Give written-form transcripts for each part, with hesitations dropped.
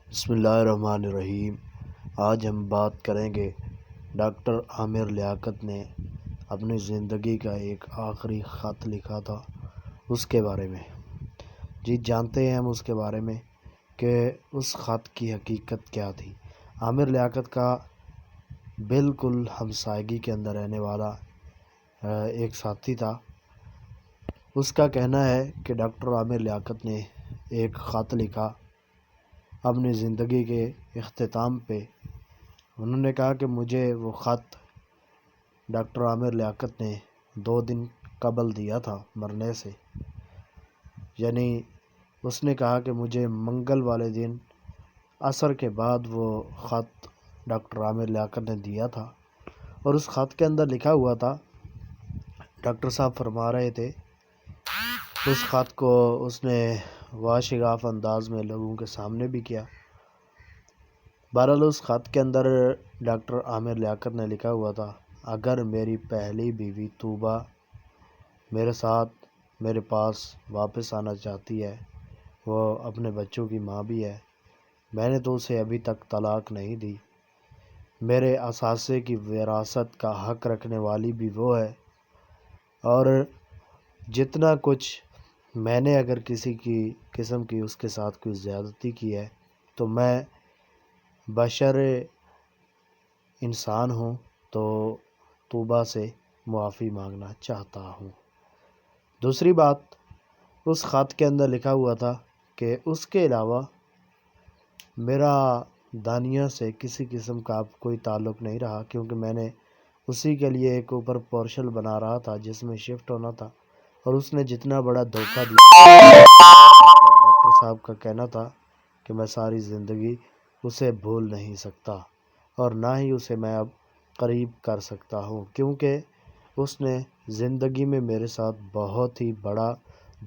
بسم اللہ الرحمن الرحیم۔ آج ہم بات کریں گے ڈاکٹر عامر لیاقت نے اپنی زندگی کا ایک آخری خط لکھا تھا اس کے بارے میں۔ جانتے ہیں ہم اس کے بارے میں کہ اس خط کی حقیقت کیا تھی۔ عامر لیاقت کا بالکل ہمسائیگی کے اندر رہنے والا ایک ساتھی تھا۔ اس کا کہنا ہے کہ ڈاکٹر عامر لیاقت نے ایک خط لکھا اپنی زندگی کے اختتام پہ۔ انہوں نے کہا کہ مجھے وہ خط ڈاکٹر عامر لیاقت نے 2 دن قبل دیا تھا مرنے سے، یعنی اس نے کہا کہ مجھے منگل والے دن عصر کے بعد وہ خط ڈاکٹر عامر لیاقت نے دیا تھا، اور اس خط کے اندر لکھا ہوا تھا، ڈاکٹر صاحب فرما رہے تھے، اس خط کو اس نے واشگاف انداز میں لوگوں کے سامنے بھی کیا۔ بہرحال اس خط کے اندر ڈاکٹر عامر لیاقت نے لکھا ہوا تھا، اگر میری پہلی بیوی طوبیٰ میرے ساتھ میرے پاس واپس آنا چاہتی ہے، وہ اپنے بچوں کی ماں بھی ہے، میں نے تو اسے ابھی تک طلاق نہیں دی، میرے اثاثے کی وراثت کا حق رکھنے والی بھی وہ ہے، اور جتنا کچھ میں نے اگر کسی کی قسم کی اس کے ساتھ کوئی زیادتی کی ہے تو میں بشر انسان ہوں، تو طوبیٰ سے معافی مانگنا چاہتا ہوں۔ دوسری بات، اس خط کے اندر لکھا ہوا تھا کہ اس کے علاوہ میرا دانیہ سے کسی قسم کا اب کوئی تعلق نہیں رہا، کیونکہ میں نے اسی کے لیے ایک اوپر پورشل بنا رہا تھا جس میں شفٹ ہونا تھا، اور اس نے جتنا بڑا دھوکہ دیا، ڈاکٹر صاحب کا کہنا تھا کہ میں ساری زندگی اسے بھول نہیں سکتا، اور نہ ہی اسے میں اب قریب کر سکتا ہوں، کیونکہ اس نے زندگی میں میرے ساتھ بہت ہی بڑا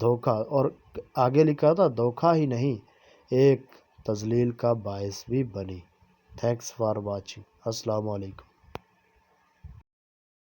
دھوکہ، اور آگے لکھا تھا دھوکہ ہی نہیں، ایک تذلیل کا باعث بھی بنی۔ Thanks for watching. السلام علیکم۔